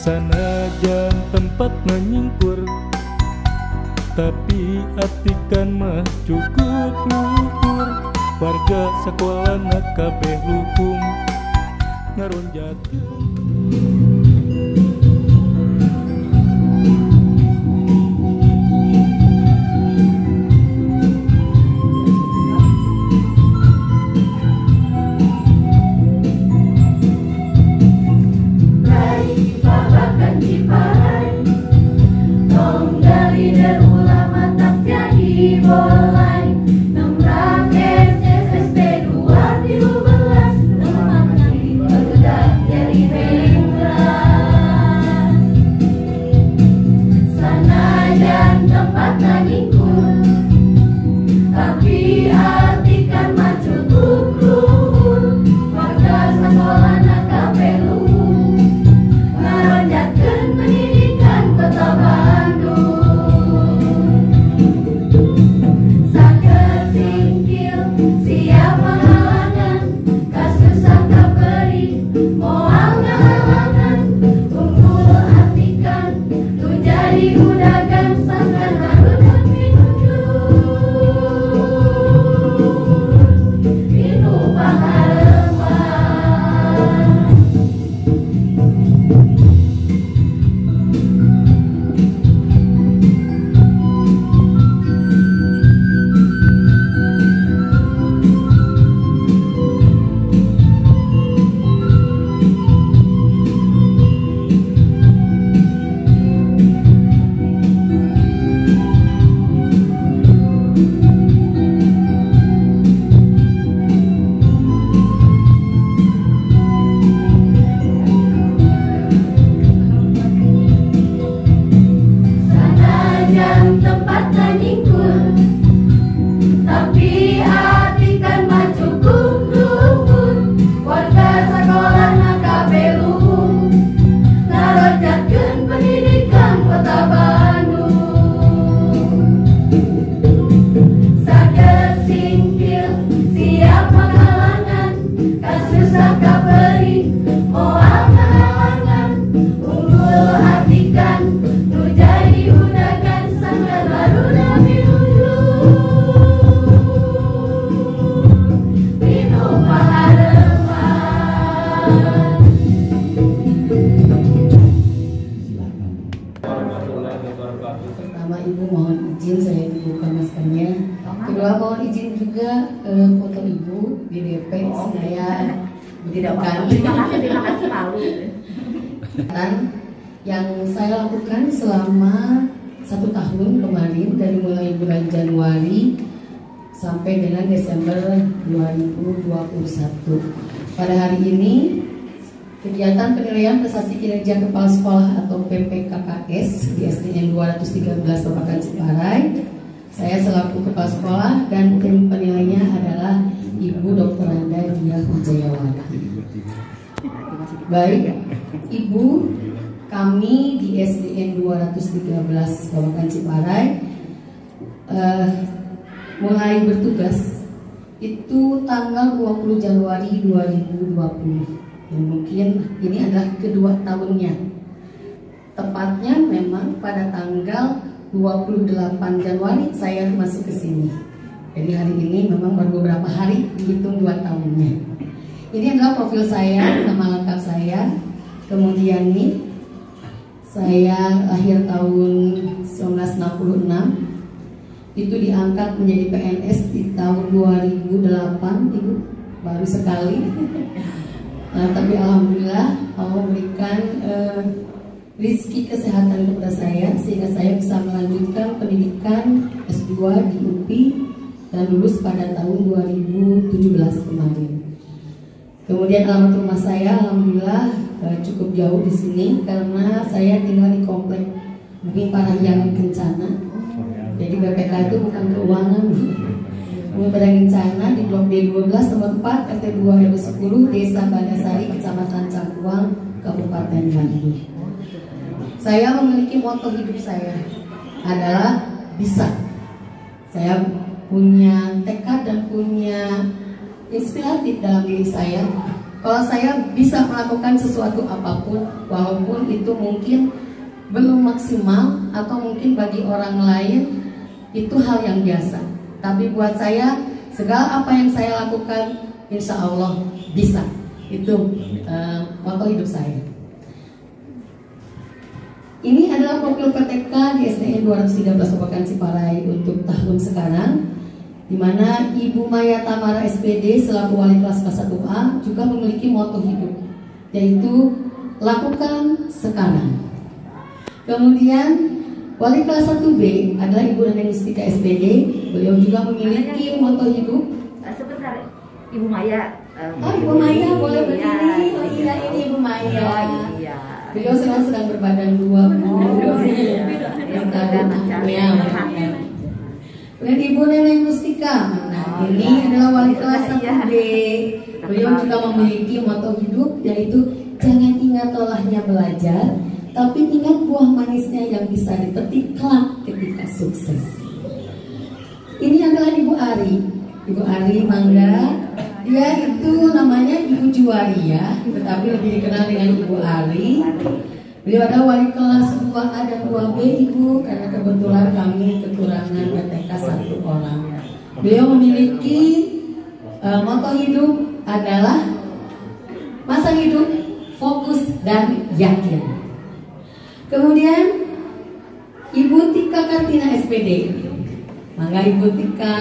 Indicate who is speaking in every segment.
Speaker 1: Sanajan tempat menyingkur, tapi atikan mah cukup luhur. Warga sakolana kabeh luhung ngaronjakeun.
Speaker 2: Pertama, Ibu mohon izin saya dibuka maskernya. Kedua, mohon izin juga foto Ibu di DP saya
Speaker 3: Terima kasih Pak.
Speaker 2: Yang saya lakukan selama 1 tahun kemarin dari mulai bulan Januari sampai dengan Desember 2021. Pada hari ini kegiatan penilaian prestasi kinerja kepala sekolah atau PPKKS di SDN 213 Babakan Ciparai. Saya selaku kepala sekolah dan tim penilainya adalah Ibu Dr. Anda Dia Wijayawati. Baik, Ibu, kami di SDN 213 Babakan Ciparai mulai bertugas itu tanggal 20 Januari 2020. Dan mungkin ini adalah kedua tahunnya. Tepatnya memang pada tanggal 28 Januari saya masuk ke sini. Jadi hari ini memang baru beberapa hari dihitung 2 tahunnya. Ini adalah profil saya, nama lengkap saya. Kemudian nih, saya lahir tahun 1966. Itu diangkat menjadi PNS di tahun 2008, Ibu. Baru sekali. Tapi alhamdulillah Allah memberikan rezeki kesehatan kepada saya sehingga saya bisa melanjutkan pendidikan S2 di UPI dan lulus pada tahun 2017 kemarin. Kemudian alamat rumah saya alhamdulillah cukup jauh di sini karena saya tinggal di komplek Bumi Parahyangan Kencana. Jadi BPK itu bukan keuangan. Bumi Parahyangan Kencana di Blok D12 nomor 4 RT 2 RW 10 Desa Bangasari Kecamatan Cangkuang Kabupaten Bandung. Saya memiliki moto hidup saya adalah bisa. Saya punya tekad dan punya inspiratif dalam diri saya kalau saya bisa melakukan sesuatu apapun, walaupun itu mungkin belum maksimal atau mungkin bagi orang lain itu hal yang biasa. Tapi buat saya, segala apa yang saya lakukan, insya Allah bisa. Itu moto hidup saya. Ini adalah profil PTK di SDN 213 Kabupaten Ciparai untuk tahun sekarang, di mana Ibu Maya Tamara SPD selaku wali kelas kelas 1A juga memiliki moto hidup, yaitu lakukan sekarang. Kemudian wali kelas 1B adalah Ibu Neneng Mustika SPD. Beliau juga memiliki moto hidup.
Speaker 3: Sebentar, Ibu Maya.
Speaker 2: Oh, Ibu Maya boleh berdiri. Oh iya, ini Ibu Maya.
Speaker 3: Oh, iya.
Speaker 2: Beliau sedang berbadan dua. Yang tadi ya. Kemudian Ibu Neneng Mustika. Nah, ini adalah wali kelas 1B. Beliau juga memiliki moto hidup, yaitu jangan ingat lelahnya belajar, tapi ingat buah manisnya yang bisa dipetik kelak ketika sukses. Ini adalah Ibu Ari. Ibu Ari Mangga. Dia itu namanya Ibu Juwaria, tetapi lebih dikenal dengan Ibu Ari. Beliau adalah wali kelas 2A dan 2B Ibu, karena kebetulan kami kekurangan PTK 1 orang. Beliau memiliki moto hidup adalah masa hidup fokus dan yakin. Kemudian Ibu Tika Kartina SPD. Mangga Ibu Tika.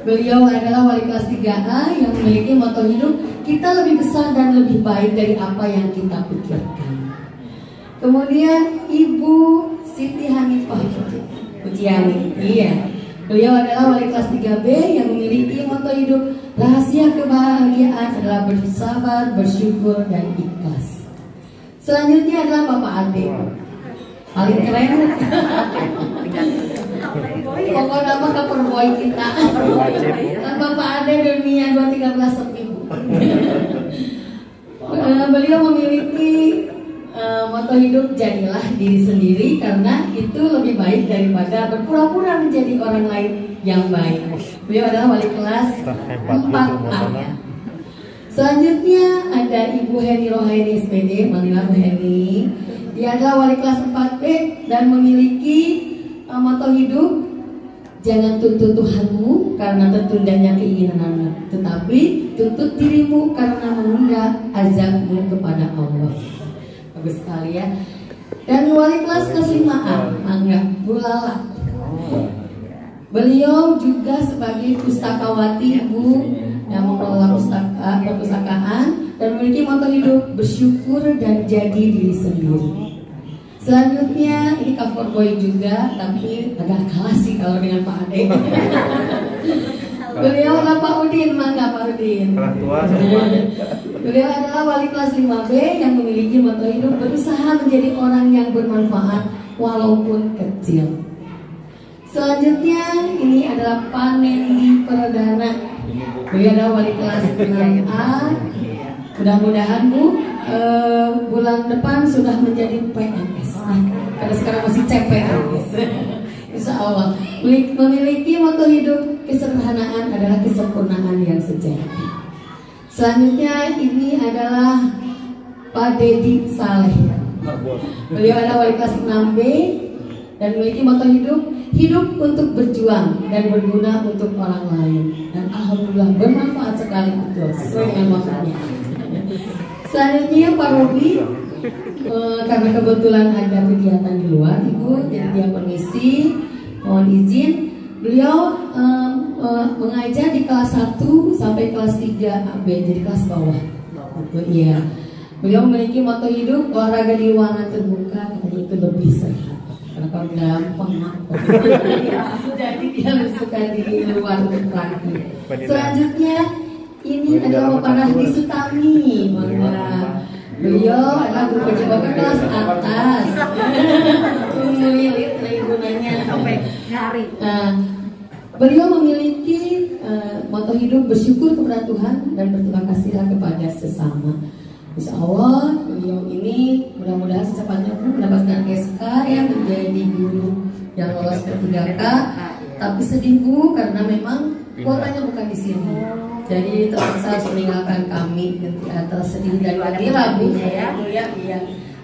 Speaker 2: Beliau adalah wali kelas 3A yang memiliki moto hidup kita lebih besar dan lebih baik dari apa yang kita pikirkan. Kemudian Ibu Siti Hanifah Pujiani. Iya. Beliau adalah wali kelas 3B yang memiliki moto hidup rahasia kebahagiaan adalah bersabar, bersyukur dan ikhlas. Selanjutnya adalah Bapak Ade. Paling keren. Pokoknya nama keperboy kita. Bapak Ade dunia 213 sepi. Beliau memiliki moto hidup jadilah diri sendiri, karena itu lebih baik daripada berpura-pura menjadi orang lain yang baik. Beliau adalah wali kelas 4A. Selanjutnya ada Ibu Heni Rohaini SPD. Manila Bu Heni. Dia adalah wali kelas 4B dan memiliki moto hidup jangan tuntut Tuhanmu karena tertundanya keinginanmu, tetapi tuntut dirimu karena menunda azabmu kepada Allah. Bagus sekali ya. Dan wali kelas ke-5A Mangga Bu Lala. Beliau juga sebagai pustakawati Ibu yang mengelola perpustakaan dan memiliki moto hidup bersyukur dan jadi diri sendiri. Selanjutnya ini cover boy juga, tapi agak kalah sih kalau dengan Pak Ade. Beliau adalah Pak Udin. Mangga Pak Udin. Beliau adalah wali kelas 5B yang memiliki moto hidup berusaha menjadi orang yang bermanfaat walaupun kecil. Selanjutnya ini adalah Pak Nendi Perdana. Beliau adalah wali kelas 6A. Mudah-mudahan Bu bulan depan sudah menjadi PNS. Karena sekarang masih CPNS. Insya Allah. Memiliki moto hidup kesederhanaan adalah kesempurnaan yang sejati. Selanjutnya ini adalah Pak Dedi Saleh. Beliau adalah wali kelas 6B dan memiliki moto hidup untuk berjuang dan berguna untuk orang lain. Dan alhamdulillah bermanfaat sekali, betul sesuai dengan maksudnya. Selanjutnya Pak Robi, karena kebetulan ada kegiatan di luar Ibu, jadi dia permisi, mohon izin. Beliau mengajar di kelas 1 sampai kelas 3AB, jadi kelas bawah. Iya. Beliau memiliki moto hidup olahraga di ruangan terbuka, katanya itu lebih sehat. Karena kalau gampang jadi dia lebih suka di luar lagi. Selanjutnya ini adalah Bapak Rahdi Sutami. Beliau adalah guru PJOK kelas atas. Melilit gunanya. Beliau memiliki moto hidup bersyukur kepada Tuhan dan berterima kasihlah kepada sesama. Insya Allah beliau ini mudah-mudahan secepatnya pun mendapatkan SK yang menjadi guru yang lolos ke 3K. Tapi sedih Bu, karena memang kuotanya bukan di sini. Jadi terpaksa harus meninggalkan kami teater sedih dan gembira Bu ya. Iya.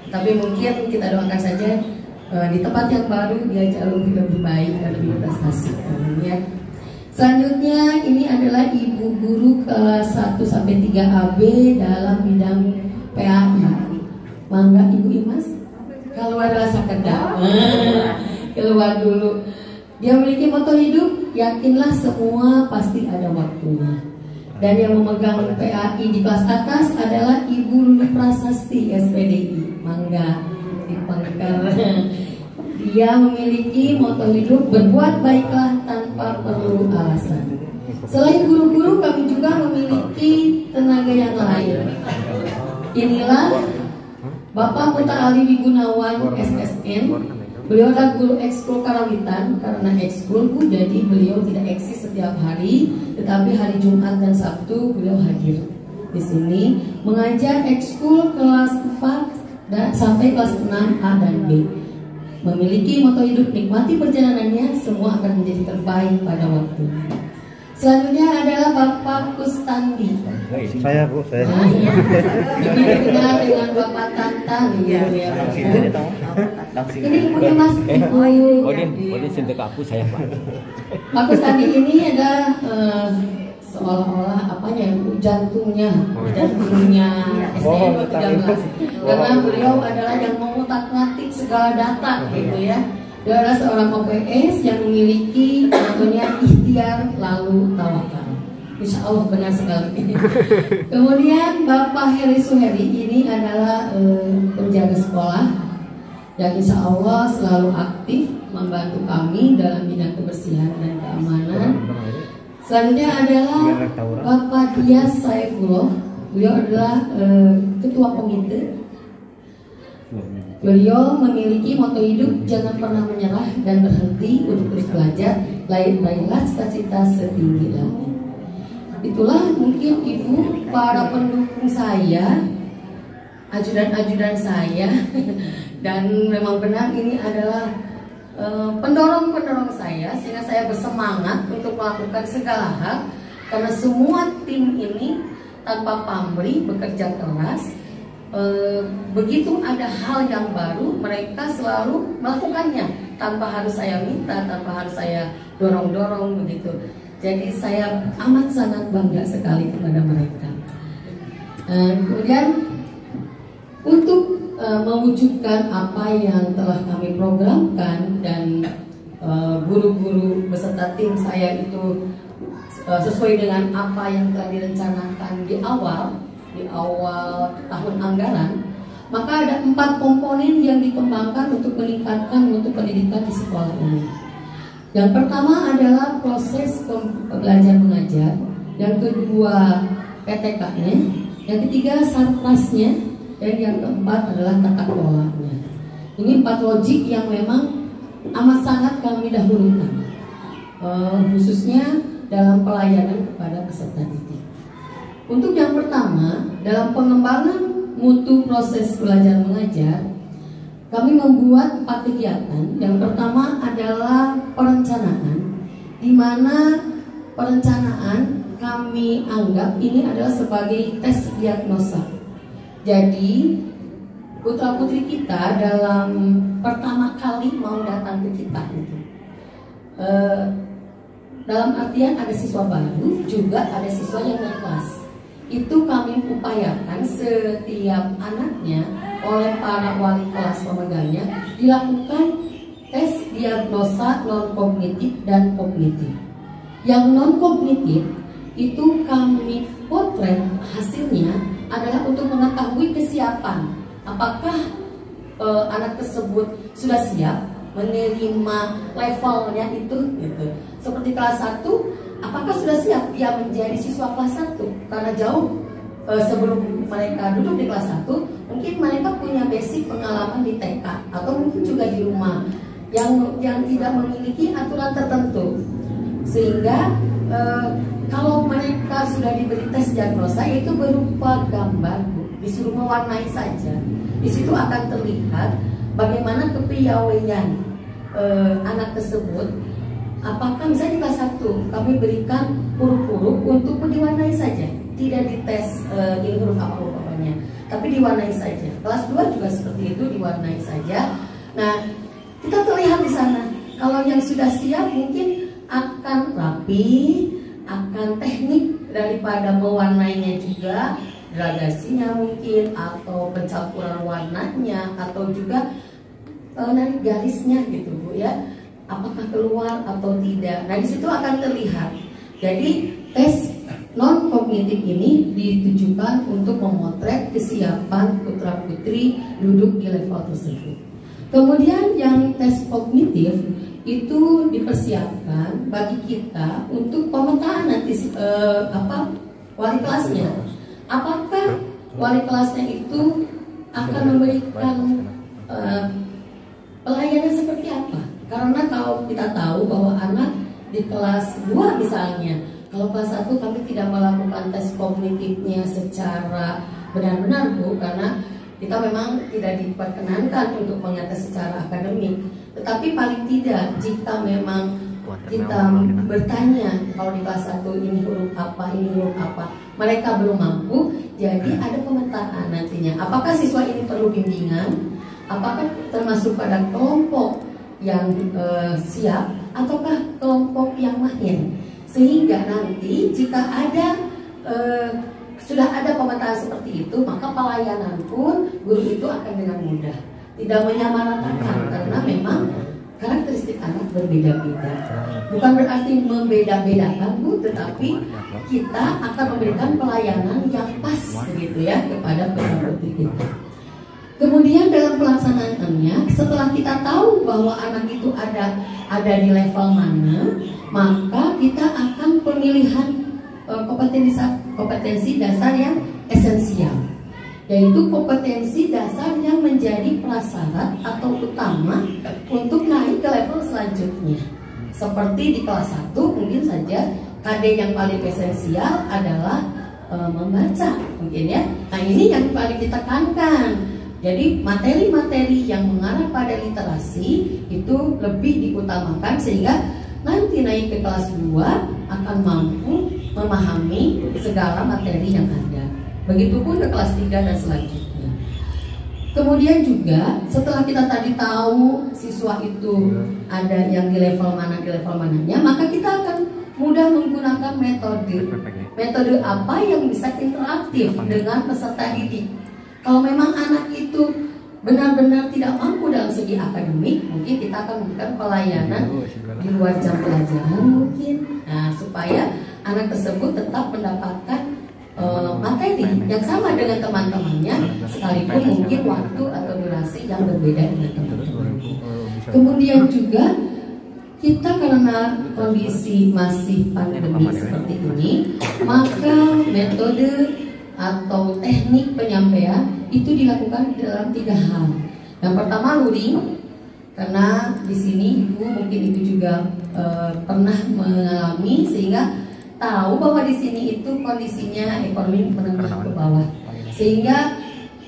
Speaker 2: Tapi mungkin kita doakan saja di tempat yang baru dia jauh lebih baik dan lebih berprestasi. Ya. Selanjutnya ini adalah ibu guru kelas 1 sampai 3 AB dalam bidang PAI. Mangga Ibu Imas keluar rasa kedap. Keluar dulu. Dia memiliki moto hidup, yakinlah semua pasti ada waktunya. Dan yang memegang PAI di kelas atas adalah Ibu Lulu Prasasti SPDI. Mangga dipangkal. Dia memiliki moto hidup berbuat baiklah tanpa perlu alasan. Selain guru-guru, kami juga memiliki tenaga yang lain. Inilah Bapak Putra Ali Wigunawan SSN. Beliau adalah guru ekskul karawitan. Karena ekskul Bu, jadi beliau tidak eksis setiap hari, tetapi hari Jumat dan Sabtu beliau hadir di sini mengajar ekskul kelas 4 dan sampai kelas 6 A dan B. Memiliki moto hidup nikmati perjalanannya, semua akan menjadi terbaik pada waktunya. Selanjutnya adalah Bapak Kustandi.
Speaker 4: Saya Bu, saya.
Speaker 2: Ini dikenal dengan Bapak Tantan. Ya. Ini ibunya Mas.
Speaker 1: Odin cinta ke aku saya Pak.
Speaker 2: Pak Kustandi ini adalah seolah-olah jantungnya STM 13. Karena beliau adalah yang mengutak-ngatik segala data gitu ya. Dia adalah seorang OPS yang memiliki namanya ikhtiar lalu tawakal. Insya Allah benar sekali. Kemudian Bapak Heri Suheri ini adalah penjaga sekolah yang insya Allah selalu aktif membantu kami dalam bidang kebersihan dan keamanan. Selanjutnya adalah Bapak Dias Saifullah. Beliau adalah ketua komite. Beliau memiliki moto hidup jangan pernah menyerah dan berhenti untuk terus belajar. Raihlah cita-cita setinggi langit. Itulah mungkin Ibu para pendukung saya, ajudan-ajudan saya, dan memang benar ini adalah pendorong-pendorong saya sehingga saya bersemangat untuk melakukan segala hal karena semua tim ini tanpa pamrih bekerja keras. Begitu ada hal yang baru mereka selalu melakukannya tanpa harus saya minta, tanpa harus saya dorong-dorong begitu. Jadi saya amat sangat bangga sekali kepada mereka. Kemudian untuk mewujudkan apa yang telah kami programkan dan guru-guru beserta tim saya itu sesuai dengan apa yang telah direncanakan di awal tahun anggaran, maka ada 4 komponen yang dikembangkan untuk meningkatkan mutu pendidikan di sekolah ini. Yang pertama adalah proses belajar mengajar, yang kedua PTK-nya, yang ketiga sarplasnya, dan yang keempat adalah tata kelolanya. Ini 4 logik yang memang amat sangat kami dahulukan, khususnya dalam pelayanan kepada peserta didik. Untuk yang pertama, dalam pengembangan mutu proses belajar mengajar, kami membuat 4 kegiatan. Yang pertama adalah perencanaan, di mana perencanaan kami anggap ini adalah sebagai tes diagnosa. Jadi putra putri kita dalam pertama kali mau datang ke kita itu, dalam artian ada siswa baru, juga ada siswa yang naik kelas. Itu kami upayakan setiap anaknya oleh para wali kelas pemegangnya dilakukan tes diagnosa non kognitif dan kognitif. Yang non kognitif itu kami potret hasilnya adalah untuk mengetahui kesiapan apakah anak tersebut sudah siap menerima levelnya itu gitu. Seperti kelas 1, apakah sudah siap dia menjadi siswa kelas 1? Karena jauh sebelum mereka duduk di kelas 1, mungkin mereka punya basic pengalaman di TK atau mungkin juga di rumah yang tidak memiliki aturan tertentu. Sehingga kalau mereka sudah diberi tes diagnosa itu berupa gambar, disuruh mewarnai saja. Di situ akan terlihat bagaimana kepiawaian anak tersebut apakah misalnya di kelas 1 kami berikan huruf-huruf untuk diwarnai saja, tidak dites ini huruf apa huruf apanya, tapi diwarnai saja. Kelas 2 juga seperti itu, diwarnai saja. Nah, kita terlihat di sana. Kalau yang sudah siap mungkin akan rapi, akan teknik daripada mewarnainya juga, gradasinya mungkin, atau pencampuran warnanya, atau juga narik garisnya gitu Bu ya, apakah keluar atau tidak. Nah, di situ akan terlihat. Jadi tes non kognitif ini ditujukan untuk memotret kesiapan putra putri duduk di level tersebut. Kemudian yang tes kognitif itu dipersiapkan bagi kita untuk pemetaan nanti wali kelasnya. Apakah wali kelasnya itu akan memberikan pelayanan seperti apa? Karena kalau kita tahu bahwa anak di kelas 2 misalnya, kalau kelas 1 kami tidak melakukan tes kognitifnya secara benar-benar Bu, karena kita memang tidak diperkenankan untuk mengetes secara akademik. Tetapi paling tidak jika memang kita bertanya, kalau di kelas 1 ini huruf apa, ini huruf apa, mereka belum mampu, jadi ada pemetaan nantinya. Apakah siswa ini perlu bimbingan? Apakah termasuk pada kelompok yang siap ataukah kelompok yang mahir? Sehingga nanti jika ada sudah ada pemetaan seperti itu, maka pelayanan pun guru itu akan dengan mudah, tidak menyamaratakan, karena memang karakteristik anak berbeda-beda. Bukan berarti membeda-bedakan Bu, tetapi kita akan memberikan pelayanan yang pas begitu ya kepada peserta kita. Kemudian dalam pelaksanaannya, setelah kita tahu bahwa anak itu ada di level mana, maka kita akan pemilihan kompetensi dasar yang esensial, yaitu kompetensi dasar yang menjadi prasyarat atau utama untuk naik ke level selanjutnya. Seperti di kelas 1 mungkin saja KD yang paling esensial adalah membaca mungkin ya. Nah, ini yang paling ditekankan. Jadi materi-materi yang mengarah pada literasi itu lebih diutamakan, sehingga nanti naik ke kelas 2 akan mampu memahami segala materi yang ada. Begitupun ke kelas 3 dan selanjutnya. Kemudian juga setelah kita tadi tahu siswa itu ada yang di level mana, di level mananya, maka kita akan mudah menggunakan metode apa yang bisa interaktif dengan peserta didik. Kalau memang anak itu benar-benar tidak mampu dalam segi akademik, mungkin kita akan memberikan pelayanan di luar jam pelajaran mungkin, nah, supaya anak tersebut tetap mendapatkan materi yang sama dengan teman-temannya, sekalipun mungkin waktu atau durasi yang berbeda dengan teman-teman. Kemudian juga kita karena kondisi masih pandemi seperti ini, maka metode atau teknik penyampaian itu dilakukan dalam 3 hal. Yang pertama luring, karena di sini Ibu mungkin Ibu juga pernah mengalami, sehingga tahu bahwa di sini itu kondisinya ekonomi menengah ke bawah, sehingga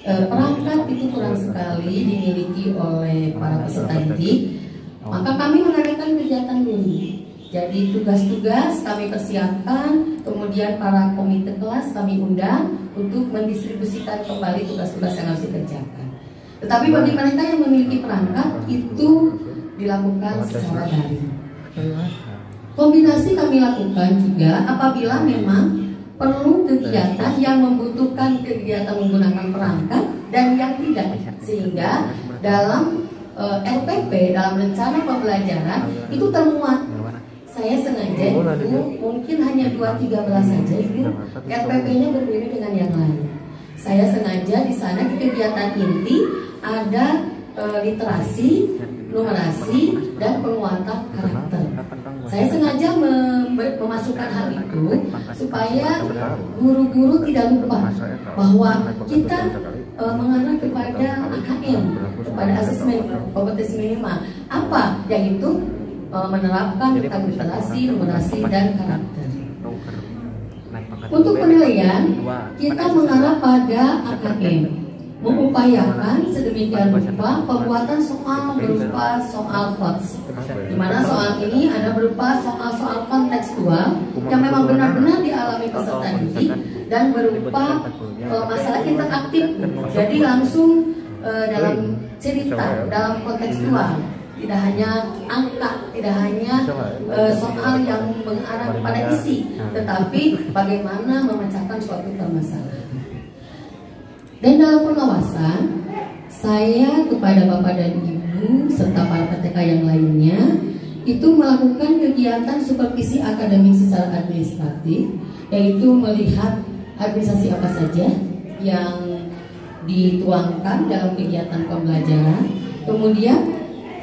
Speaker 2: perangkat itu kurang sekali dimiliki oleh para peserta didik. Maka kami mengadakan kegiatan luring. Jadi tugas-tugas kami persiapkan, kemudian para komite kelas kami undang untuk mendistribusikan kembali tugas-tugas yang harus dikerjakan. Tetapi bagi mereka yang memiliki perangkat itu dilakukan secara daring. Kombinasi kami lakukan juga apabila memang perlu kegiatan yang membutuhkan kegiatan menggunakan perangkat dan yang tidak, sehingga dalam RPP, dalam rencana pembelajaran itu termuat. Saya sengaja itu mungkin hanya 2-3 saja Ibu, RPP-nya berbeda dengan yang lain. Saya sengaja di sana di kegiatan inti ada literasi, numerasi, dan penguatan karakter. Saya sengaja memasukkan hal itu supaya guru-guru tidak lupa bahwa kita mengarah kepada AKM, kepada asesmen kompetensi minimal. Apa? Yaitu menerapkan tentang literasi, numerasi, dan karakter. Untuk penilaian, kita mengarah pada AKM. mengupayakan sedemikian rupa pembuatan soal berupa soal HOTS, di mana soal ini ada berupa soal-soal kontekstual yang memang benar-benar dialami peserta didik dan berupa masalah interaktif, jadi langsung dalam cerita, dalam kontekstual, tidak hanya angka, tidak hanya soal yang mengarah pada isi, tetapi bagaimana memecahkan suatu permasalahan. Dan dalam pengawasan, saya kepada Bapak dan Ibu serta para PTK yang lainnya itu melakukan kegiatan supervisi akademik secara administratif, yaitu melihat administrasi apa saja yang dituangkan dalam kegiatan pembelajaran, kemudian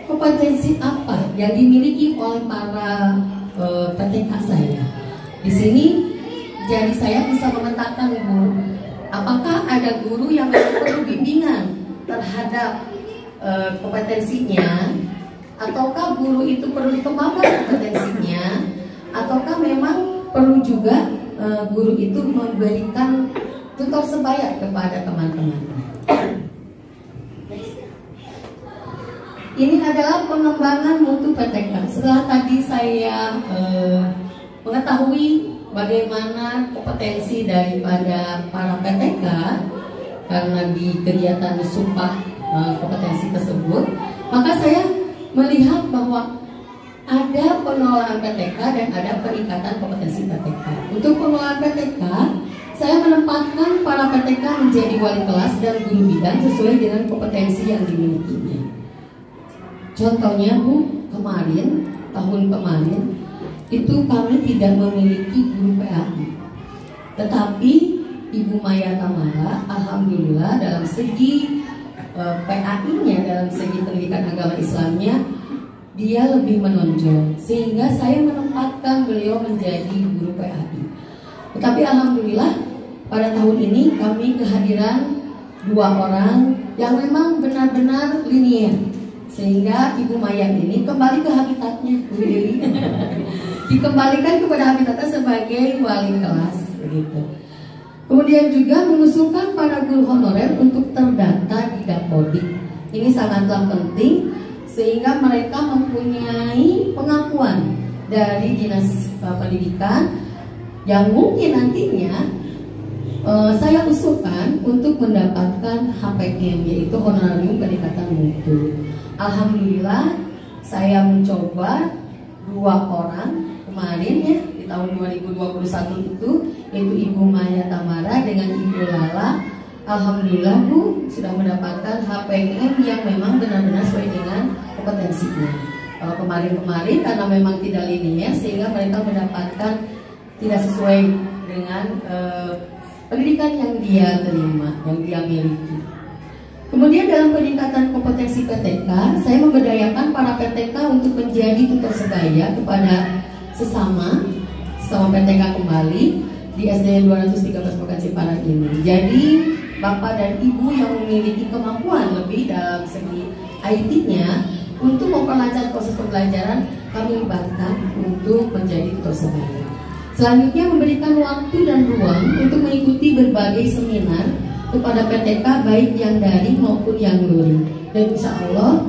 Speaker 2: kompetensi apa yang dimiliki oleh para PTK saya. Di sini jadi saya bisa memetakan guru, apakah ada guru yang perlu bimbingan terhadap kompetensinya, ataukah guru itu perlu dikembangkan kompetensinya, ataukah memang perlu juga guru itu memberikan tutor sebaya kepada teman-teman. Ini adalah pengembangan mutu PTK. Setelah tadi saya mengetahui bagaimana kompetensi daripada para PTK karena di kegiatan sumpah kompetensi tersebut, maka saya melihat bahwa ada pengelolaan PTK dan ada peningkatan kompetensi PTK. Untuk pengelolaan PTK, saya menempatkan para PTK menjadi wali kelas dan guru bidang sesuai dengan kompetensi yang dimilikinya. Contohnya Bu, tahun kemarin itu kami tidak memiliki guru PAI, tetapi Ibu Maya Tamara, alhamdulillah dalam segi PAI-nya, dalam segi pendidikan agama Islamnya, dia lebih menonjol, sehingga saya menempatkan beliau menjadi guru PAI. Tetapi alhamdulillah pada tahun ini kami kehadiran 2 orang yang memang benar-benar linier, sehingga Ibu Maya ini kembali ke habitatnya, dikembalikan kepada habitatnya sebagai wali kelas, begitu. Kemudian juga mengusulkan para guru honorer untuk terdata di Dapodik. Ini sangatlah penting sehingga mereka mempunyai pengakuan dari Dinas Pendidikan yang mungkin nantinya saya usulkan untuk mendapatkan HPM, yaitu honorarium peningkatan mutu. Alhamdulillah saya mencoba 2 orang kemarin ya di tahun 2021 itu, yaitu Ibu Maya Tamara dengan Ibu Lala. Alhamdulillah Bu sudah mendapatkan HPM yang memang benar-benar sesuai dengan kompetensinya. Kalau kemarin-kemarin karena memang tidak linear sehingga mereka mendapatkan tidak sesuai dengan pendidikan yang dia terima, yang dia miliki. Kemudian dalam peningkatan kompetensi PTK, saya memberdayakan para PTK untuk menjadi tutor sebaya kepada sesama PTK kembali di SDN 213 Bekasi Parang ini. Jadi Bapak dan Ibu yang memiliki kemampuan lebih dalam segi IT-nya untuk memperlancar proses pembelajaran, kami libatkan untuk menjadi tutor sebaya. Selanjutnya memberikan waktu dan ruang untuk mengikuti berbagai seminar kepada PTK baik yang daring maupun yang luring. Dan insya Allah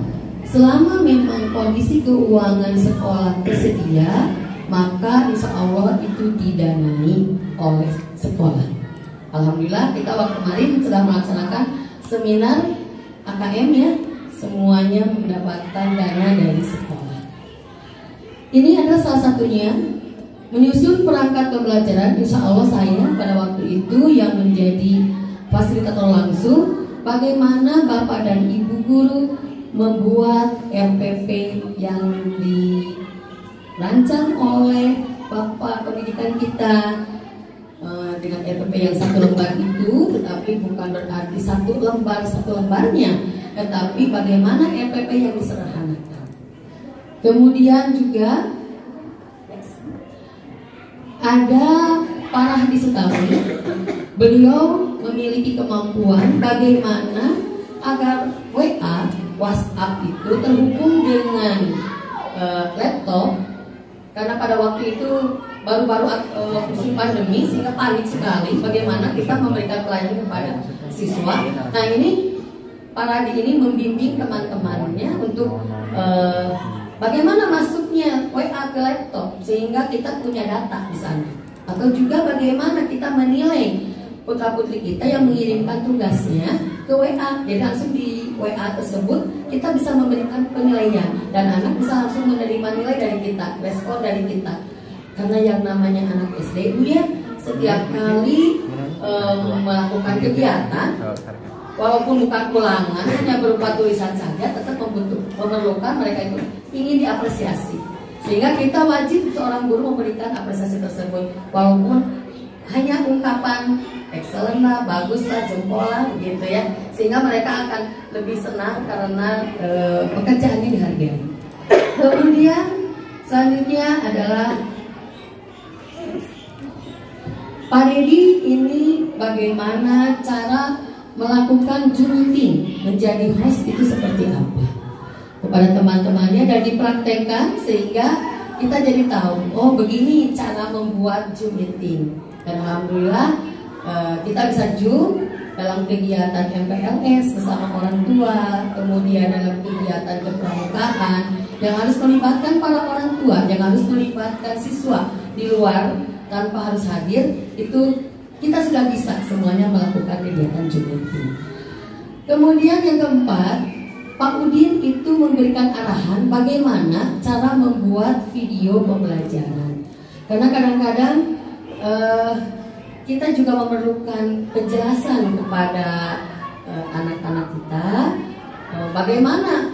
Speaker 2: selama memang kondisi keuangan sekolah tersedia, maka insya Allah itu didanai oleh sekolah. Alhamdulillah kita waktu kemarin sudah melaksanakan seminar AKM ya, semuanya mendapatkan dana dari sekolah. Ini adalah salah satunya. Menyusun perangkat pembelajaran, insya Allah saya pada waktu itu yang menjadi fasilitator langsung bagaimana Bapak dan Ibu guru membuat RPP yang dirancang oleh Bapak pendidikan kita dengan RPP yang 1 lembar itu, tetapi bukan berarti 1 lembarnya, tetapi bagaimana RPP yang disederhanakan. Kemudian juga ada Pak Rahdi Sutawi, beliau memiliki kemampuan bagaimana agar WA, WhatsApp itu terhubung dengan laptop, karena pada waktu itu baru-baru musim pandemi sehingga panik sekali bagaimana kita memberikan pelayanan kepada siswa. Nah ini Paradi ini membimbing teman-temannya untuk bagaimana masuknya WA ke laptop sehingga kita punya data di sana, atau juga bagaimana kita menilai putra-putri kita yang mengirimkan tugasnya ke WA. Jadi langsung di WA tersebut kita bisa memberikan penilaian dan anak bisa langsung menerima nilai dari kita, respon dari kita. Karena yang namanya anak SD itu ya setiap kali melakukan kegiatan, walaupun bukan ulangan, hanya berupa tulisan saja, tetap memerlukan mereka itu ingin diapresiasi. Sehingga kita wajib seorang guru memberikan apresiasi tersebut, walaupun hanya ungkapan excellent lah, bagus lah, jempol lah, begitu ya. Sehingga mereka akan lebih senang karena pekerjaannya dihargai. Kemudian selanjutnya adalah Pak Dedi ini bagaimana cara melakukan Zoom meeting, menjadi host itu seperti apa kepada teman-temannya dan dipraktekkan sehingga kita jadi tahu, oh begini cara membuat Zoom meeting. Dan alhamdulillah kita bisa Zoom dalam kegiatan MPLS bersama orang tua, kemudian dalam kegiatan kepramukaan yang harus melibatkan para orang tua, yang harus melibatkan siswa di luar tanpa harus hadir, itu kita sudah bisa semuanya melakukan kegiatan Zoom meeting. Kemudian yang keempat, Pak Udin itu memberikan arahan bagaimana cara membuat video pembelajaran. Karena kadang-kadang kita juga memerlukan penjelasan kepada anak-anak kita bagaimana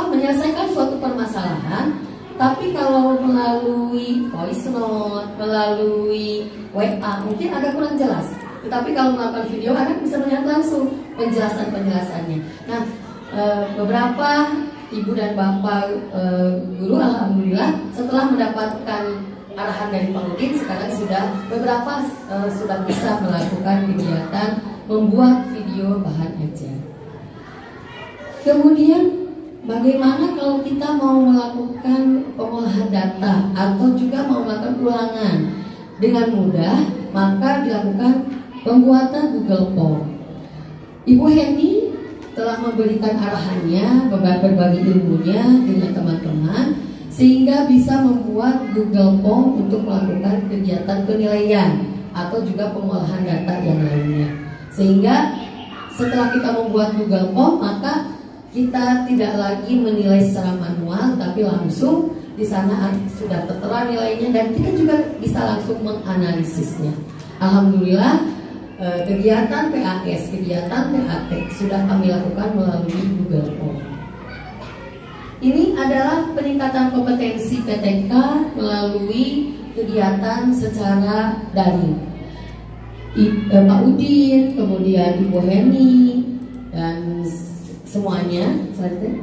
Speaker 2: menyelesaikan suatu permasalahan. Tapi kalau melalui voice note, melalui WA mungkin agak kurang jelas. Tetapi kalau melakukan video anak bisa melihat langsung penjelasannya. Nah, beberapa ibu dan bapak guru alhamdulillah setelah mendapatkan arahan dari Pak Udin, sekarang beberapa sudah bisa melakukan kegiatan membuat video bahan ajar. Kemudian bagaimana kalau kita mau melakukan pengolahan data atau juga mau melakukan ulangan dengan mudah, maka dilakukan pembuatan Google Form. Ibu Henny telah memberikan arahannya, berbagi ilmunya dengan teman-teman sehingga bisa membuat Google Form untuk melakukan kegiatan penilaian atau juga pengolahan data yang lainnya. Sehingga setelah kita membuat Google Form, maka kita tidak lagi menilai secara manual, tapi langsung di sana sudah tertera nilainya dan kita juga bisa langsung menganalisisnya. Alhamdulillah kegiatan PAS, kegiatan PAT sudah kami lakukan melalui Google Form. Ini adalah peningkatan kompetensi PTK melalui kegiatan secara daring. Pak Udin, kemudian Ibu Henny dan semuanya. Selanjutnya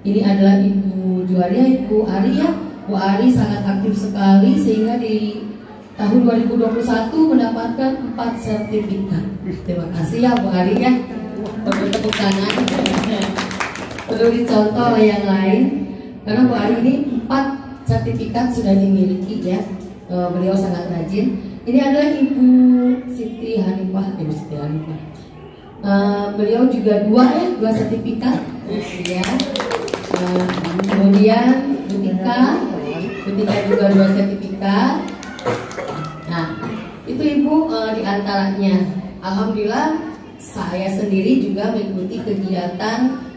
Speaker 2: ini adalah Ibu Juwaria, Ibu Ari ya. Bu Ari sangat aktif sekali sehingga di tahun 2021 mendapatkan 4 sertifikat. Terima kasih ya Bu Ari ya. Tepuk tangan. Perlu dicontoh oleh yang lain karena Bu Ari ini 4 sertifikat sudah dimiliki ya. Beliau sangat rajin. Ini adalah Ibu Siti Hanifah. Beliau juga 2 sertifikat ya. Kemudian Butika juga 2 sertifikat. Nah itu Ibu diantaranya. Alhamdulillah saya sendiri juga mengikuti kegiatan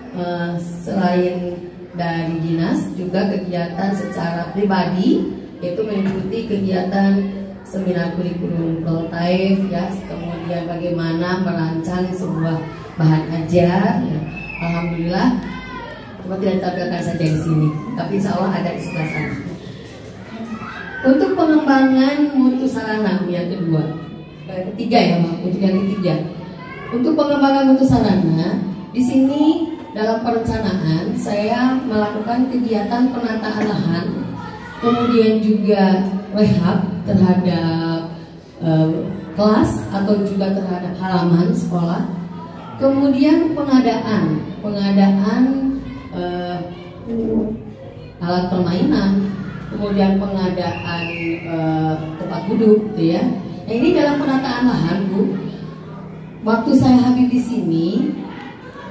Speaker 2: selain dari dinas juga kegiatan secara pribadi, yaitu mengikuti kegiatan seminar kurikulum prototype ya, kemudian bagaimana merancang sebuah bahan ajar ya. Alhamdulillah cuma tidak ditampilkan saja di sini, tapi insya Allah ada di sebelah sana. Untuk pengembangan mutu sarana yang ketiga ya Pak, untuk yang ketiga. Untuk pengembangan mutu sarana di sini dalam perencanaan saya melakukan kegiatan penataan lahan, kemudian juga rehab terhadap kelas atau juga terhadap halaman sekolah, kemudian pengadaan alat permainan, kemudian pengadaan tempat duduk, gitu ya. Nah, ini dalam penataan lahan, Bu. Waktu saya hadir di sini,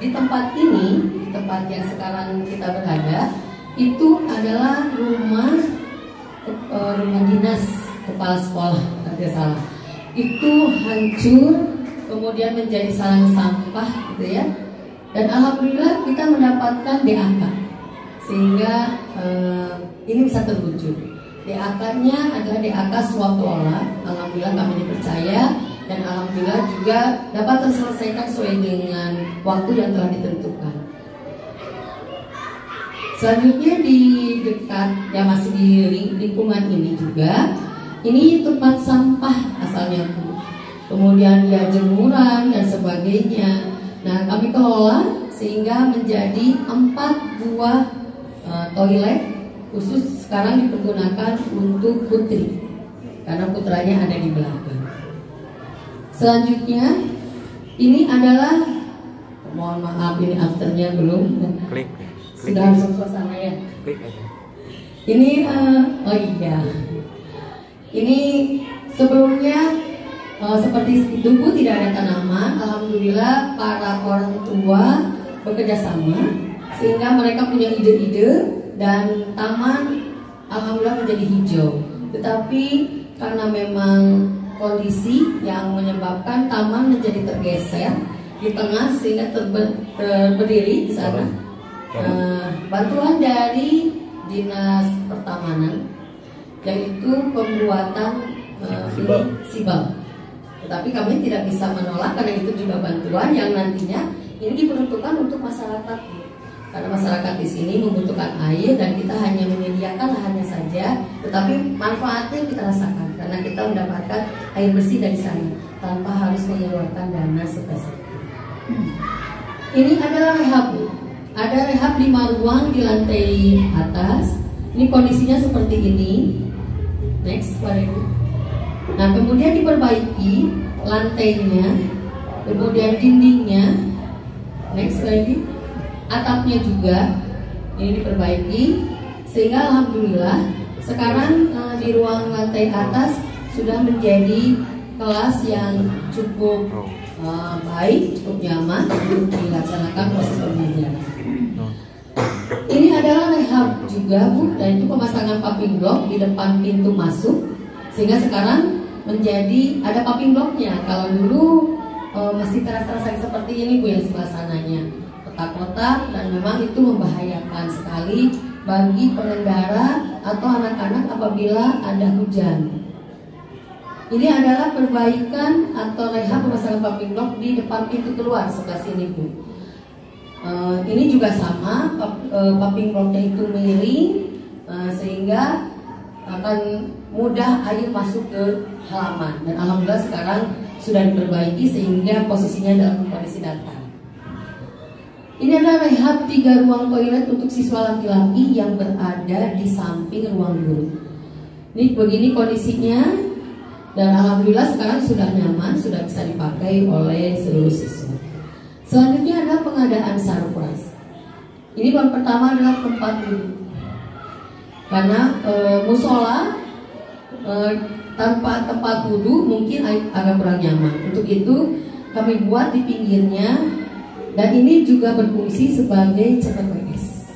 Speaker 2: di tempat ini, di tempat yang sekarang kita berada, itu adalah rumah dinas kepala sekolah, tidak salah. Itu hancur, kemudian menjadi sarang sampah, gitu ya. Dan alhamdulillah kita mendapatkan DAK, sehingga ini bisa terwujud. DAK-nya adalah DAK swaklola. Alhamdulillah kami dipercaya dan alhamdulillah juga dapat terselesaikan sesuai dengan waktu yang telah ditentukan. Selanjutnya di dekat, ya masih di lingkungan ini juga, ini tempat sampah asalnya, Bu. Kemudian ya jemuran dan sebagainya. Nah, kami kelola sehingga menjadi 4 buah toilet khusus sekarang dipergunakan untuk putri, karena putranya ada di belakang. Selanjutnya ini adalah, mohon maaf ini afternya belum.
Speaker 1: Klik.
Speaker 2: Sudah harus suasana ya.
Speaker 1: Klik aja.
Speaker 2: Ini oh iya. Ini sebelumnya seperti itu, Bu, tidak ada tanaman. Alhamdulillah para orang tua bekerja sama sehingga mereka punya ide-ide dan taman alhamdulillah menjadi hijau. Tetapi karena memang kondisi yang menyebabkan taman menjadi tergeser di tengah sehingga berdiri di sana. Bantuan dari Dinas Pertamanan, yaitu pembuatan sibal. Tetapi kami tidak bisa menolak karena itu juga bantuan yang nantinya ini diperuntukkan untuk masyarakat. Karena masyarakat di sini membutuhkan air dan kita hanya menyediakan lahannya saja, tetapi manfaatnya kita rasakan karena kita mendapatkan air bersih dari sana tanpa harus mengeluarkan dana spesial. Ini adalah rehab, Bu. Ada rehab 5 ruang di lantai atas. Ini kondisinya seperti ini. Next, Pak Ibu. Nah, kemudian diperbaiki lantainya, kemudian dindingnya. Next lagi. Atapnya juga ini diperbaiki sehingga alhamdulillah sekarang di ruang lantai atas sudah menjadi kelas yang cukup baik, cukup nyaman untuk dilaksanakan proses pembelajaran. Ini adalah rehab juga, Bu, dan itu pemasangan paving block di depan pintu masuk sehingga sekarang menjadi ada paving blocknya. Kalau dulu masih terasa seperti ini, Bu, yang sebelah sananya kotak-kotak, dan memang itu membahayakan sekali bagi pengendara atau anak-anak apabila ada hujan. Ini adalah perbaikan atau rehab pemasangan paving block di depan pintu keluar sebelah sini, Bu. Ini juga sama, paving blocknya itu miring sehingga akan mudah air masuk ke halaman. Dan alhamdulillah sekarang sudah diperbaiki sehingga posisinya dalam kondisi datar. Ini adalah rehab 3 ruang toilet untuk siswa laki-laki yang berada di samping ruang guru. Ini begini kondisinya, dan alhamdulillah sekarang sudah nyaman, sudah bisa dipakai oleh seluruh siswa. Selanjutnya adalah pengadaan sarpras. Ini yang pertama adalah tempat duduk. Karena musola tanpa tempat wudhu mungkin agak kurang nyaman. Untuk itu kami buat di pinggirnya. Dan ini juga berfungsi sebagai CPPS.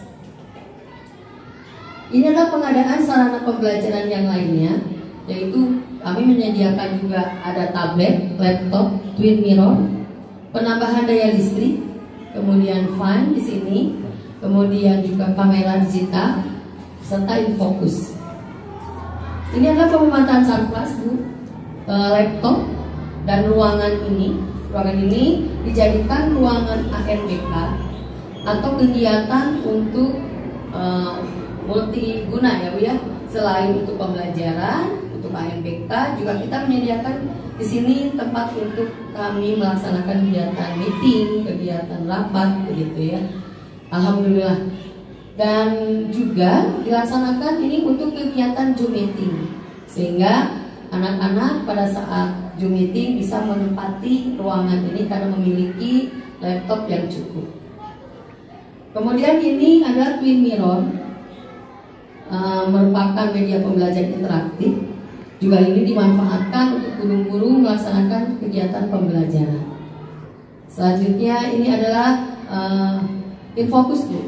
Speaker 2: Ini adalah pengadaan sarana pembelajaran yang lainnya, yaitu kami menyediakan juga ada tablet, laptop, twin mirror, penambahan daya listrik, kemudian fan di sini, kemudian juga kamera digital, serta infokus. Ini adalah pemetaan sarpras, Bu, laptop dan ruangan ini. Ruangan ini dijadikan ruangan ANBK atau kegiatan untuk multiguna ya, Bu, ya. Selain untuk pembelajaran, untuk ANBK juga kita menyediakan di sini tempat untuk kami melaksanakan kegiatan meeting, kegiatan rapat, begitu ya. Alhamdulillah. Dan juga dilaksanakan ini untuk kegiatan Zoom meeting sehingga anak-anak pada saat Zoom meeting bisa menempati ruangan ini karena memiliki laptop yang cukup. Kemudian ini adalah twin mirror. merupakan media pembelajaran interaktif. Juga ini dimanfaatkan untuk guru-guru melaksanakan kegiatan pembelajaran. Selanjutnya ini adalah Infokus Bu.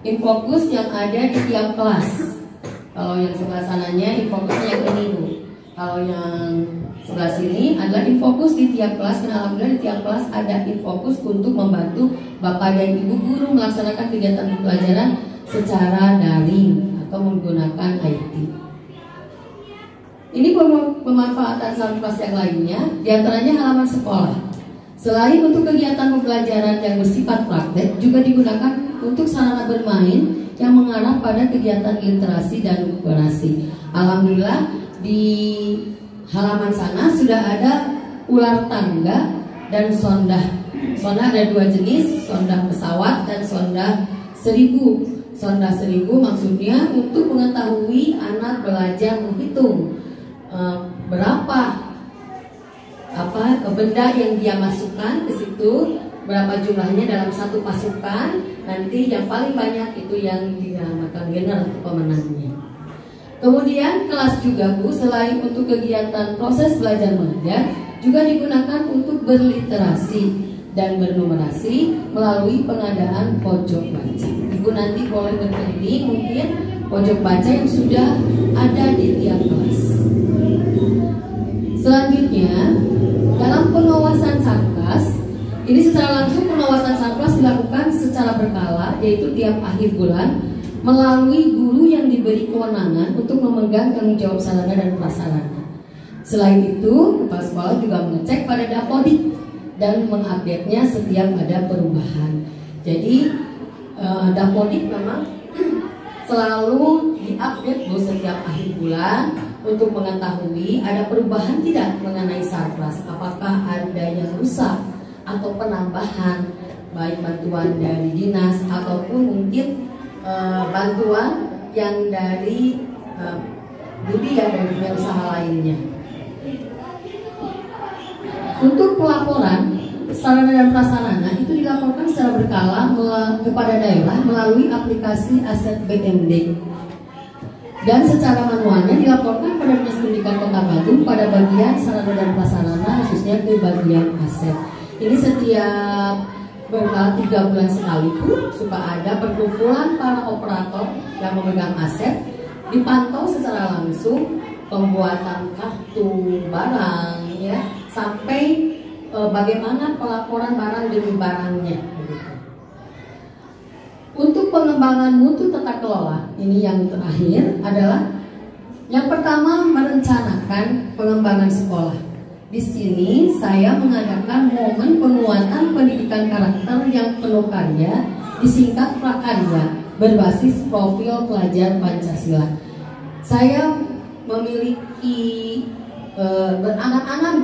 Speaker 2: Infokus yang ada di tiap kelas. Kalau yang sebelah sananya Infokusnya yang ini Bu. Kalau yang sebelah sini adalah Infokus di tiap kelas. Dan alhamdulillah di tiap kelas ada Infokus untuk membantu Bapak dan Ibu guru melaksanakan kegiatan pembelajaran secara daring atau menggunakan IT. Ini pemanfaatan Sarpras yang lainnya, diantaranya halaman sekolah. Selain untuk kegiatan pembelajaran yang bersifat praktek, juga digunakan untuk sarana bermain yang mengarah pada kegiatan literasi dan numerasi. Alhamdulillah di halaman sana sudah ada ular tangga dan sondah. Sondah ada dua jenis, sondah pesawat dan sondah 1000. Sondah 1000 maksudnya untuk mengetahui anak belajar menghitung berapa benda yang dia masukkan ke situ, berapa jumlahnya dalam satu pasukan. Nanti yang paling banyak itu yang dinamakan winner atau pemenangnya. Kemudian kelas juga Bu, selain untuk kegiatan proses belajar mengajar, juga digunakan untuk berliterasi dan bernumerasi melalui pengadaan pojok baca. Ibu nanti boleh berkeliling mungkin pojok baca yang sudah ada di tiap kelas. Selanjutnya, dalam pengawasan Sarpras, ini secara langsung pengawasan Sarpras dilakukan secara berkala, yaitu tiap akhir bulan melalui guru yang diberi kewenangan untuk memegang tanggung jawab sarana dan prasarana. Selain itu, kepala sekolah juga mengecek pada Dapodik dan mengupdate-nya setiap ada perubahan. Jadi Dapodik memang selalu diupdate setiap akhir bulan untuk mengetahui ada perubahan tidak mengenai Sarpras, apakah ada yang rusak atau penambahan, baik bantuan dari dinas ataupun mungkin bantuan yang dari Budi ya, dari dunia usaha lainnya. Untuk pelaporan sarana dan prasarana itu dilaporkan secara berkala kepada daerah melalui aplikasi Aset BMD. Dan secara manualnya dilaporkan pada Dinas Pendidikan Kota Bandung pada bagian sarana dan prasarana, khususnya ke bagian aset. Ini setiap berkala 3 bulan sekali pun suka ada perkumpulan para operator yang memegang aset, dipantau secara langsung pembuatan kartu barang ya, sampai bagaimana pelaporan barang demi barangnya. Untuk pengembangan mutu tata kelola, ini yang terakhir adalah yang pertama merencanakan pengembangan sekolah. Di sini saya mengadakan momen penguatan pendidikan karakter yang penuh karya, disingkat prakarya, berbasis profil pelajar Pancasila. Saya memiliki berangan-angan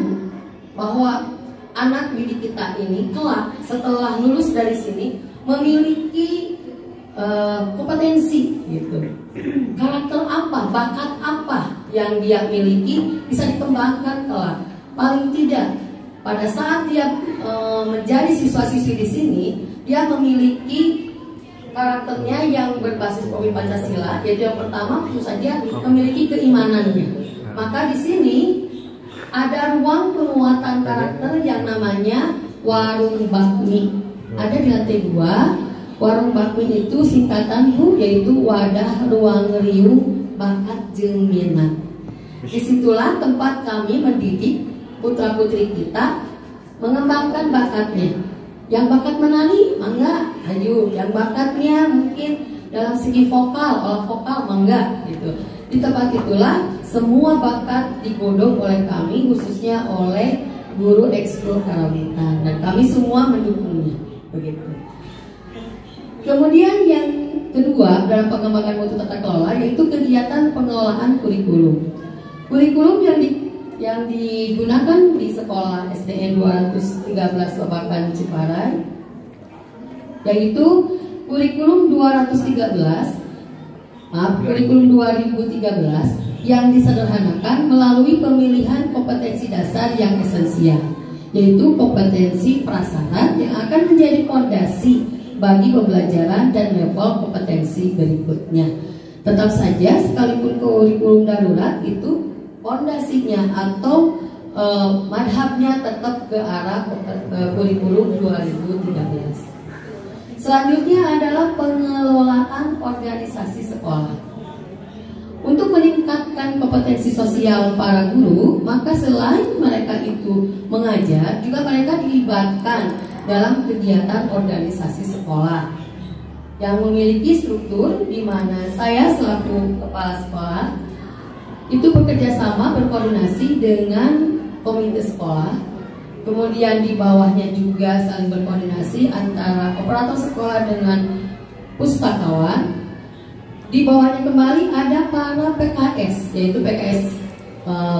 Speaker 2: bahwa anak didik kita ini kelak setelah lulus dari sini memiliki kompetensi gitu, karakter apa, bakat apa yang dia miliki bisa dikembangkan kelak. Paling tidak pada saat dia menjadi siswa-siswi di sini, dia memiliki karakternya yang berbasis profil Pancasila, yaitu yang pertama tentu saja memiliki keimanannya. Maka di sini ada ruang penguatan karakter yang namanya warung bakmi. Ada di lantai 2. Warung bakmi itu singkatan Bu, yaitu wadah ruang riuh bakat jeung minat. Disitulah tempat kami mendidik putra putri kita mengembangkan bakatnya. Yang bakat menari, mangga, ayo. Yang bakatnya mungkin dalam segi vokal, olah vokal, mangga gitu. Di tempat itulah semua bakat digodok oleh kami, khususnya oleh guru ekskul karawitan, dan kami semua mendukungnya begitu. Kemudian yang kedua dalam pengembangan mutu tata kelola yaitu kegiatan pengelolaan kurikulum. Kurikulum yang digunakan di sekolah SDN 213 Babakan Ciparai yaitu kurikulum 2013 yang disederhanakan melalui pemilihan kompetensi dasar yang esensial, yaitu kompetensi prasyarat yang akan menjadi fondasi bagi pembelajaran dan level kompetensi berikutnya. Tetap saja sekalipun kurikulum darurat itu fondasinya atau madhabnya tetap ke arah kurikulum 2013. Selanjutnya adalah pengelolaan organisasi sekolah. Untuk meningkatkan kompetensi sosial para guru, maka selain mereka itu mengajar, juga mereka dilibatkan dalam kegiatan organisasi sekolah yang memiliki struktur di mana saya selaku kepala sekolah itu bekerja sama berkoordinasi dengan komite sekolah, kemudian di bawahnya juga saling berkoordinasi antara operator sekolah dengan pustakawan. Di bawahnya kembali ada para PKS, yaitu PKS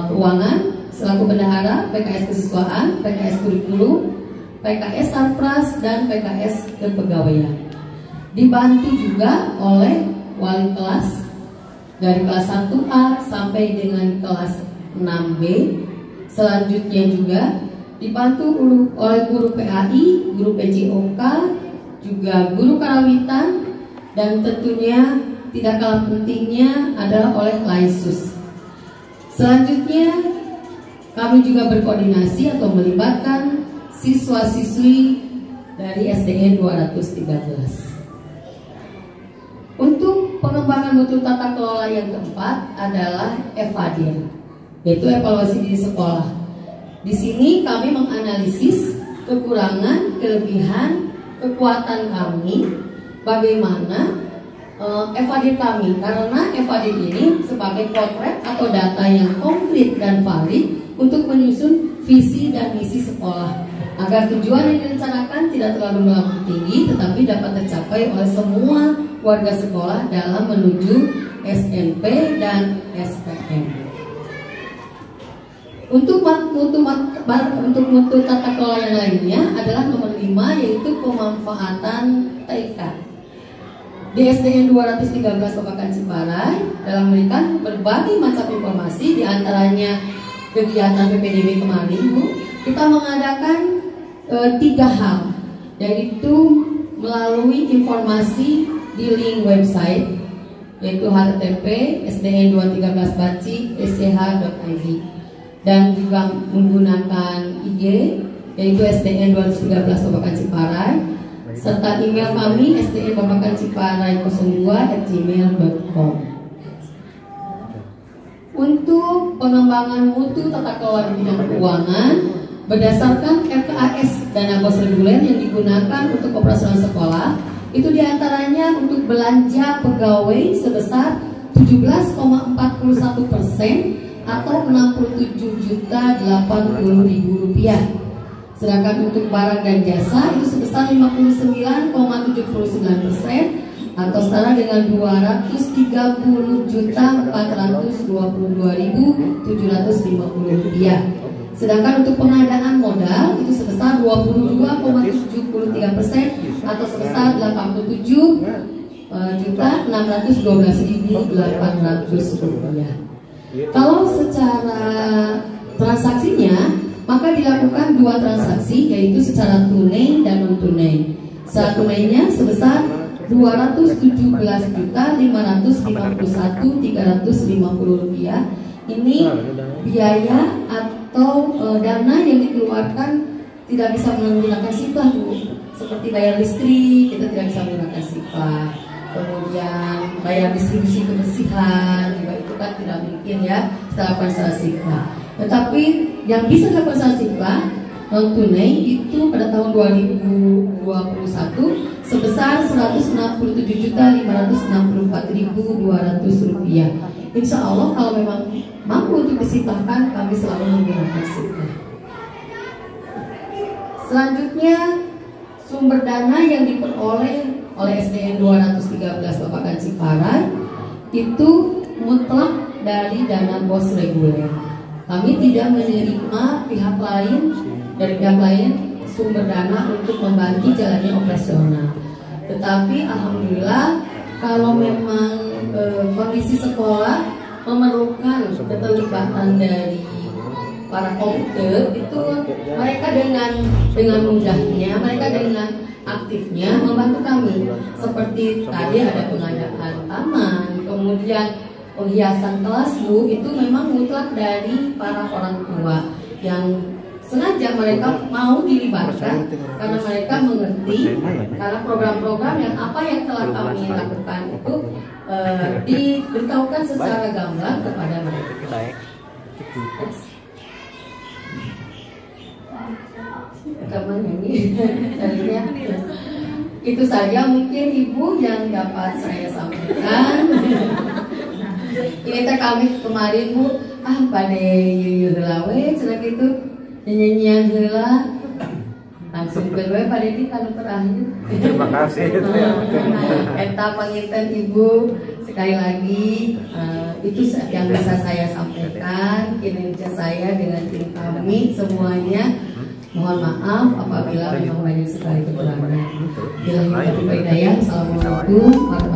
Speaker 2: keuangan selaku bendahara, PKS kesiswaan, PKS kurikulum, PKS sarpras, dan PKS kepegawaian. Dibantu juga oleh wali kelas dari kelas 1A sampai dengan kelas 6B. Selanjutnya juga dibantu oleh guru PAI, guru PJOK, juga guru karawitan, dan tentunya tidak kalah pentingnya adalah oleh Laisus. Selanjutnya kami juga berkoordinasi atau melibatkan siswa-siswi dari SDN 213. Untuk pengembangan mutu tata kelola yang keempat adalah EVADIR, yaitu evaluasi diri sekolah. Di sini kami menganalisis kekurangan, kelebihan, kekuatan kami, bagaimana EVADIR kami, karena EVADIR ini sebagai potret atau data yang konkret dan valid untuk menyusun visi dan misi sekolah agar tujuan yang direncanakan tidak terlalu melambung tinggi tetapi dapat tercapai oleh semua warga sekolah dalam menuju SNP dan SPM. Untuk mutu tata kelola yang lainnya adalah nomor 5, yaitu pemanfaatan TIK. Di SDN 213 Babakan Ciparai dalam memberikan berbagai macam informasi, diantaranya kegiatan PPDB kemarin, Bu, kita mengadakan 3 hal, yaitu melalui informasi di link website, yaitu http sdn213baci.sch.id, dan juga menggunakan IG, yaitu SDN 213 Babakan Ciparai, serta email kami sdnbabakanciparai02@gmail.com. Untuk pengembangan mutu tata kelola di bidang keuangan berdasarkan RKAS dana bos reguler yang digunakan untuk operasional sekolah, itu diantaranya untuk belanja pegawai sebesar 17,41% atau Rp67.080.000. Sedangkan untuk barang dan jasa itu sebesar 59,79% atau setara dengan Rp230.422.750. Sedangkan untuk pengadaan modal itu sebesar 22,73% atau sebesar Rp86.612.800. Kalau secara transaksinya, maka dilakukan 2 transaksi, yaitu secara tunai dan non tunai. Secara tunainya sebesar Rp217.551.350. Ini biaya atau dana yang dikeluarkan tidak bisa menggunakan siplah, Bu. Seperti bayar listrik, kita tidak bisa menggunakan siplah. Kemudian bayar distribusi kebersihan juga itu kan tidak mungkin ya kita lakukan secara siplah. Tetapi yang bisa dilakukan secara siplah non tunai itu pada tahun 2021 sebesar Rp167.564.200. Insya Allah kalau memang mampu untuk disipahkan, kami selalu menggunakan siplah. Selanjutnya, sumber dana yang diperoleh oleh SDN 213 Babakan Ciparai itu mutlak dari dana bos reguler. Kami tidak menerima pihak lain sumber dana untuk membantu jalannya operasional. Tetapi alhamdulillah kalau memang kondisi sekolah memerlukan keterlibatan dari para komite, itu mereka dengan mudahnya, mereka dengan aktifnya membantu kami. Seperti tadi ada pengadaan taman, Kemudian hiasan kelas Bu itu memang mutlak dari para orang tua yang sengaja mereka mau dilibatkan karena mereka mengerti karena program-program yang apa yang telah kami lakukan itu diberitahukan secara gamblang kepada mereka. Rekaman ini tadinya itu saja mungkin Ibu yang dapat saya sampaikan. Ini teh kami kemarin Bu pada yuyulawe cenah gitu nyanyian heula langsung kedua pada di kanu terakhir.
Speaker 4: Terima kasih.
Speaker 2: Eta panginten Ibu sekali lagi itu yang bisa saya sampaikan kinerja saya dengan tim kami semuanya. Mohon maaf apabila memang banyak sekali kekurangan. Bila hidayah, assalamualaikum warahmatullahi wabarakatuh.